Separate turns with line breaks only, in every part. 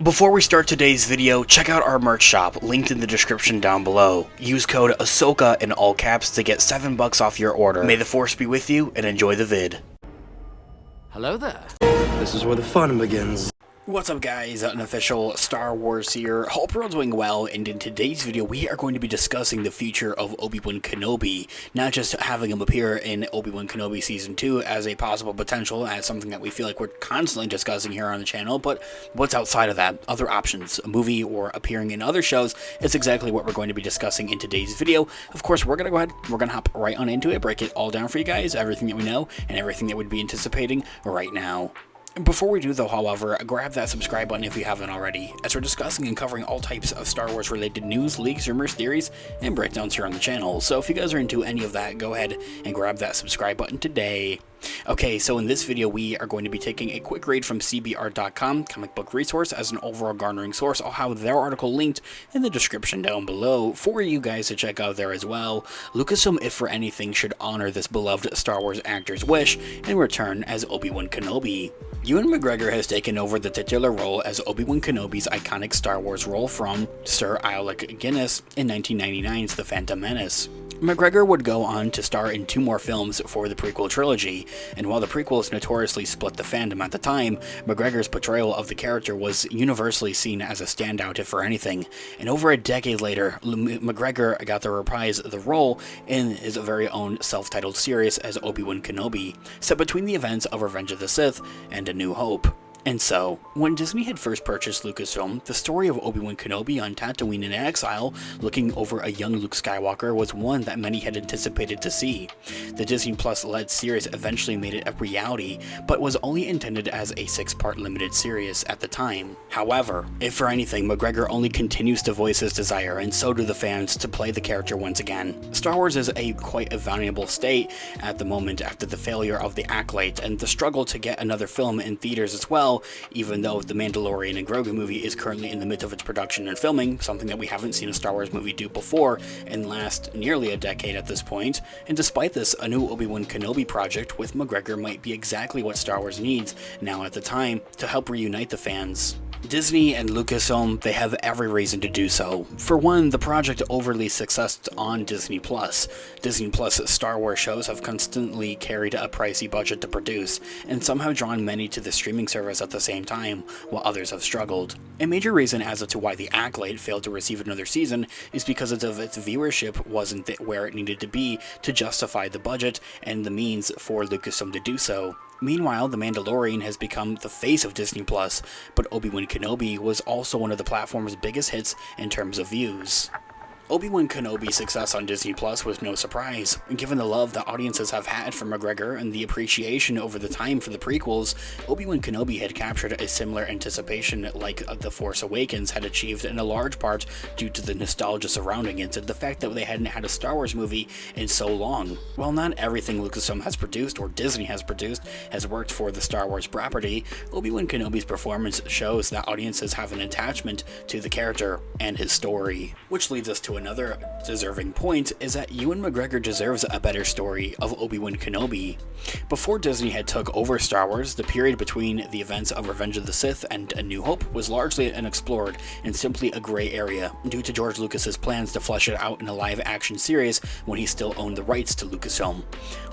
Before we start today's video, check out our merch shop, linked in the description down below. Use code Ahsoka in all caps to get $7 off your order. May the Force be with you, and enjoy the vid.
Hello there.
This is where the fun begins.
What's up guys, an official Star Wars here. Hope you're all doing well, and in today's video we are going to be discussing the future of Obi Wan Kenobi. Not just having him appear in Obi Wan Kenobi Season 2 as a possible potential, as something that we feel like we're constantly discussing here on the channel, but what's outside of that, other options, a movie or appearing in other shows, is exactly what we're going to be discussing in today's video. Of course, we're going to go ahead, we're going to hop right on into it, break it all down for you guys, everything that we know, and everything that we'd be anticipating right now. Before we do though, however, grab that subscribe button if you haven't already, as we're discussing and covering all types of Star Wars related news, leaks, rumors, theories, and breakdowns here on the channel. So if you guys are into any of that, go ahead and grab that subscribe button today. Okay, so in this video we are going to be taking a quick read from CBR.com, comic book resource, as an overall garnering source. I'll have their article linked in the description down below for you guys to check out there as well. Lucasfilm, if for anything, should honor this beloved Star Wars actor's wish and return as Obi Wan Kenobi. Ewan McGregor has taken over the titular role as Obi Wan Kenobi's iconic Star Wars role from Sir Alec Guinness in 1999's The Phantom Menace. McGregor would go on to star in 2 more films for the prequel trilogy, and while the prequels notoriously split the fandom at the time, McGregor's portrayal of the character was universally seen as a standout if for anything, and over a decade later, McGregor got to reprise the role in his very own self-titled series as Obi Wan Kenobi, set between the events of Revenge of the Sith and A New Hope. And so, when Disney had first purchased Lucasfilm, the story of Obi Wan Kenobi on Tatooine in exile, looking over a young Luke Skywalker, was one that many had anticipated to see. The Disney Plus-led series eventually made it a reality, but was only intended as a 6-part limited series at the time. However, if for anything, McGregor only continues to voice his desire, and so do the fans, to play the character once again. Star Wars is quite a vulnerable state at the moment after the failure of The Acolyte, and the struggle to get another film in theaters as well, even though the Mandalorian and Grogu movie is currently in the midst of its production and filming, something that we haven't seen a Star Wars movie do before and last nearly a decade at this point. And despite this, a new Obi Wan Kenobi project with McGregor might be exactly what Star Wars needs now at the time to help reunite the fans. Disney and Lucasfilm, they have every reason to do so. For one, the project overly successful on Disney Plus. Disney Plus Star Wars shows have constantly carried a pricey budget to produce, and some have drawn many to the streaming service at the same time, while others have struggled. A major reason as to why The Acolyte failed to receive another season is because its viewership wasn't where it needed to be to justify the budget and the means for Lucasfilm to do so. Meanwhile, The Mandalorian has become the face of Disney Plus, but Obi Wan Kenobi was also one of the platform's biggest hits in terms of views. Obi Wan Kenobi's success on Disney Plus was no surprise. Given the love that audiences have had for McGregor and the appreciation over the time for the prequels, Obi Wan Kenobi had captured a similar anticipation like The Force Awakens had achieved, in a large part due to the nostalgia surrounding it and the fact that they hadn't had a Star Wars movie in so long. While not everything Lucasfilm has produced or Disney has produced has worked for the Star Wars property, Obi Wan Kenobi's performance shows that audiences have an attachment to the character and his story. Which leads us to another deserving point, is that Ewan McGregor deserves a better story of Obi Wan Kenobi. Before Disney had took over Star Wars, the period between the events of Revenge of the Sith and A New Hope was largely unexplored and simply a gray area, due to George Lucas's plans to flesh it out in a live-action series when he still owned the rights to Lucasfilm.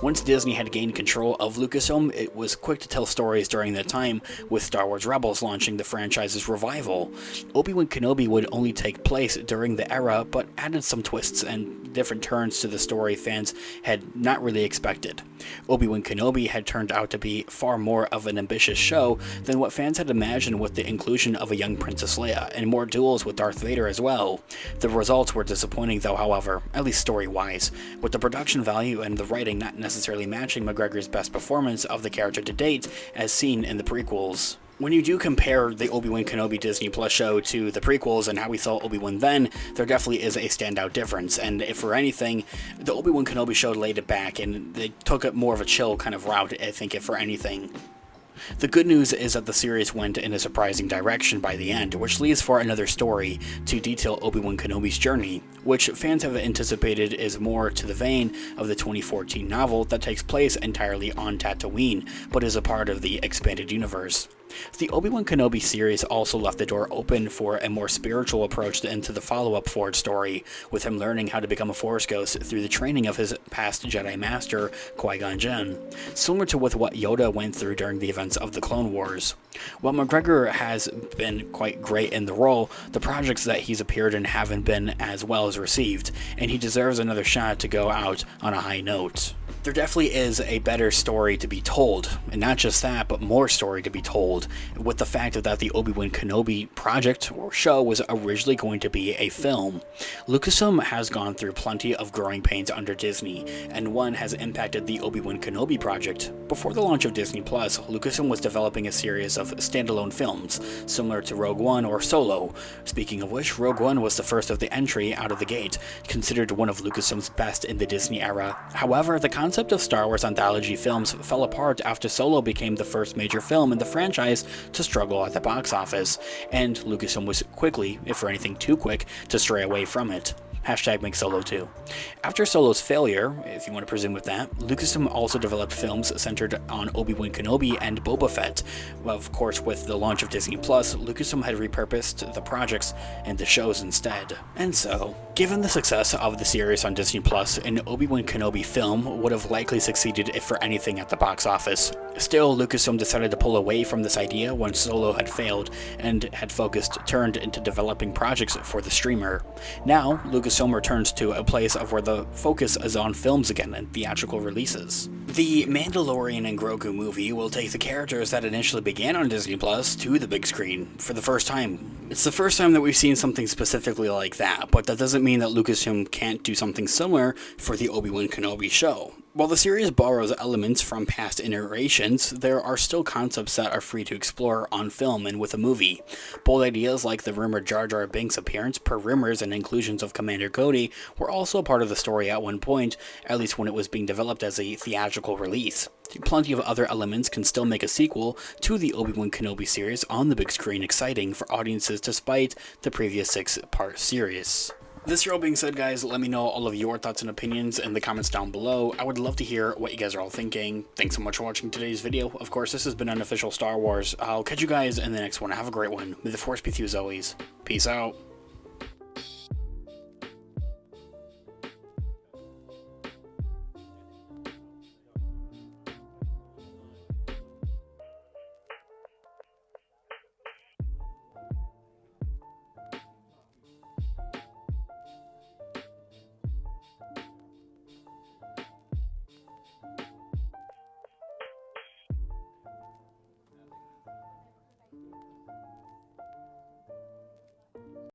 Once Disney had gained control of Lucasfilm, it was quick to tell stories during that time, with Star Wars Rebels launching the franchise's revival. Obi Wan Kenobi would only take place during the era, but added some twists and different turns to the story fans had not really expected. Obi Wan Kenobi had turned out to be far more of an ambitious show than what fans had imagined, with the inclusion of a young Princess Leia and more duels with Darth Vader as well. The results were disappointing though, however, at least story-wise, with the production value and the writing not necessarily matching McGregor's best performance of the character to date as seen in the prequels. When you do compare the Obi Wan Kenobi Disney Plus show to the prequels and how we saw Obi-Wan then, there definitely is a standout difference, and if for anything, the Obi Wan Kenobi show laid it back and they took it more of a chill kind of route, I think, if for anything. The good news is that the series went in a surprising direction by the end, which leaves for another story to detail Obi Wan Kenobi's journey, which fans have anticipated is more to the vein of the 2014 novel that takes place entirely on Tatooine, but is a part of the expanded universe. The Obi Wan Kenobi series also left the door open for a more spiritual approach into the follow-up Ford story, with him learning how to become a Force ghost through the training of his past Jedi Master, Qui-Gon Jinn, similar to with what Yoda went through during the events of the Clone Wars. While McGregor has been quite great in the role, the projects that he's appeared in haven't been as well as received, and he deserves another shot to go out on a high note. There definitely is a better story to be told, and not just that, but more story to be told, with the fact that the Obi Wan Kenobi project or show was originally going to be a film. Lucasfilm has gone through plenty of growing pains under Disney, and one has impacted the Obi Wan Kenobi project. Before the launch of Disney Plus, Lucasfilm was developing a series of standalone films, similar to Rogue One or Solo. Speaking of which, Rogue One was the first of the entry out of the gate, considered one of Lucasfilm's best in the Disney era. However, the concept of Star Wars anthology films fell apart after Solo became the first major film in the franchise to struggle at the box office, and Lucasfilm was quickly, if for anything too quick, to stray away from it. Hashtag make Solo 2. After Solo's failure, if you want to presume with that, Lucasfilm also developed films centered on Obi Wan Kenobi and Boba Fett. Well, of course, with the launch of Disney Plus, Lucasfilm had repurposed the projects into shows instead. And so, given the success of the series on Disney Plus, an Obi Wan Kenobi film would have likely succeeded if for anything at the box office. Still, Lucasfilm decided to pull away from this idea when Solo had failed and had turned into developing projects for the streamer. Now, Lucasfilm returns to a place of where the focus is on films again and theatrical releases. The Mandalorian and Grogu movie will take the characters that initially began on Disney Plus to the big screen for the first time. It's the first time that we've seen something specifically like that, but that doesn't mean that Lucasfilm can't do something similar for the Obi Wan Kenobi show. While the series borrows elements from past iterations, there are still concepts that are free to explore on film and with a movie. Bold ideas like the rumored Jar Jar Binks appearance per rumors and inclusions of Commander Cody were also a part of the story at one point, at least when it was being developed as a theatrical release. Plenty of other elements can still make a sequel to the Obi Wan Kenobi series on the big screen exciting for audiences despite the previous 6-part series. This all being said, guys, let me know all of your thoughts and opinions in the comments down below. I would love to hear what you guys are all thinking. Thanks so much for watching today's video. Of course, this has been Unofficial Star Wars. I'll catch you guys in the next one. Have a great one. May the Force be with you as always. Peace out.